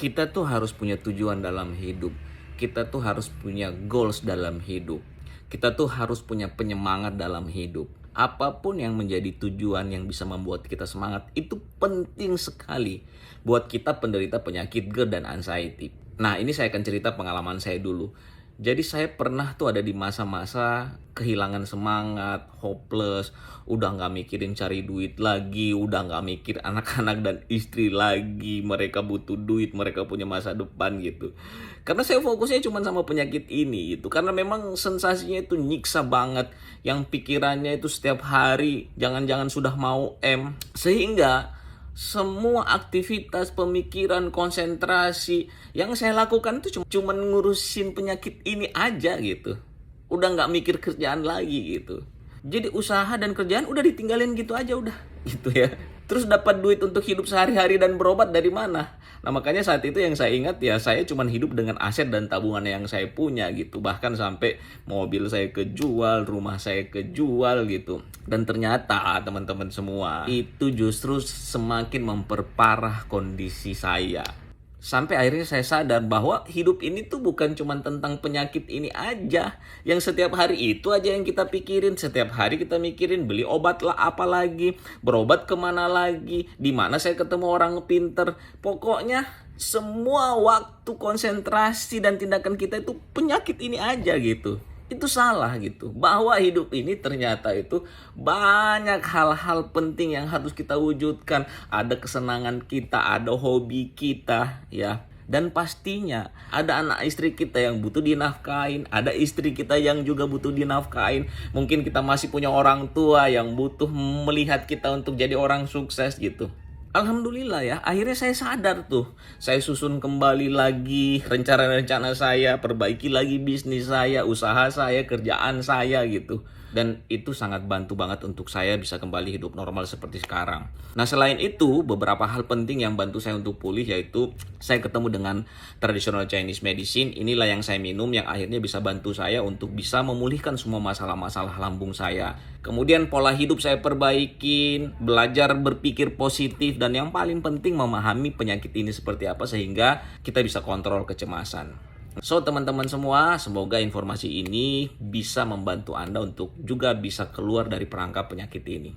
Kita tuh harus punya tujuan dalam hidup. Kita tuh harus punya goals dalam hidup. Kita tuh harus punya penyemangat dalam hidup. Apapun yang menjadi tujuan yang bisa membuat kita semangat itu penting sekali buat kita penderita penyakit GERD dan anxiety. Nah, ini saya akan cerita pengalaman saya dulu. Jadi saya pernah tuh ada di masa-masa kehilangan semangat, hopeless, udah gak mikirin cari duit lagi, udah gak mikir anak-anak dan istri lagi, mereka butuh duit, mereka punya masa depan gitu. Karena saya fokusnya cuma sama penyakit ini gitu, karena memang sensasinya itu nyiksa banget, yang pikirannya itu setiap hari, jangan-jangan sudah mau sehingga semua aktivitas, pemikiran, konsentrasi yang saya lakukan itu cuma ngurusin penyakit ini aja gitu. Udah nggak mikir kerjaan lagi gitu. Jadi usaha dan kerjaan udah ditinggalin gitu aja udah gitu ya. Terus dapat duit untuk hidup sehari-hari dan berobat dari mana? Nah makanya saat itu yang saya ingat ya, saya cuma hidup dengan aset dan tabungan yang saya punya gitu. Bahkan sampai mobil saya kejual, rumah saya kejual gitu. Dan ternyata teman-teman semua, itu justru semakin memperparah kondisi saya. Sampai akhirnya saya sadar bahwa hidup ini tuh bukan cuma tentang penyakit ini aja. Yang setiap hari itu aja yang kita pikirin. Setiap hari kita mikirin beli obat lah apa lagi, berobat kemana lagi, di mana saya ketemu orang pinter. Pokoknya semua waktu, konsentrasi dan tindakan kita itu penyakit ini aja gitu. Itu salah gitu. Bahwa hidup ini ternyata itu banyak hal-hal penting yang harus kita wujudkan. Ada kesenangan kita, ada hobi kita ya. Dan pastinya ada anak istri kita yang butuh dinafkain, ada istri kita yang juga butuh dinafkain. Mungkin kita masih punya orang tua yang butuh melihat kita untuk jadi orang sukses gitu. Alhamdulillah ya, akhirnya saya sadar tuh. Saya susun kembali lagi rencana-rencana saya, perbaiki lagi bisnis saya, usaha saya, kerjaan saya gitu. Dan itu sangat bantu banget untuk saya bisa kembali hidup normal seperti sekarang. Nah selain itu, beberapa hal penting yang bantu saya untuk pulih yaitu saya ketemu dengan traditional Chinese medicine. Inilah yang saya minum yang akhirnya bisa bantu saya untuk bisa memulihkan semua masalah-masalah lambung saya. Kemudian pola hidup saya perbaikin, belajar berpikir positif, dan yang paling penting memahami penyakit ini seperti apa sehingga kita bisa kontrol kecemasan. So teman-teman semua, semoga informasi ini bisa membantu Anda untuk juga bisa keluar dari perangkap penyakit ini.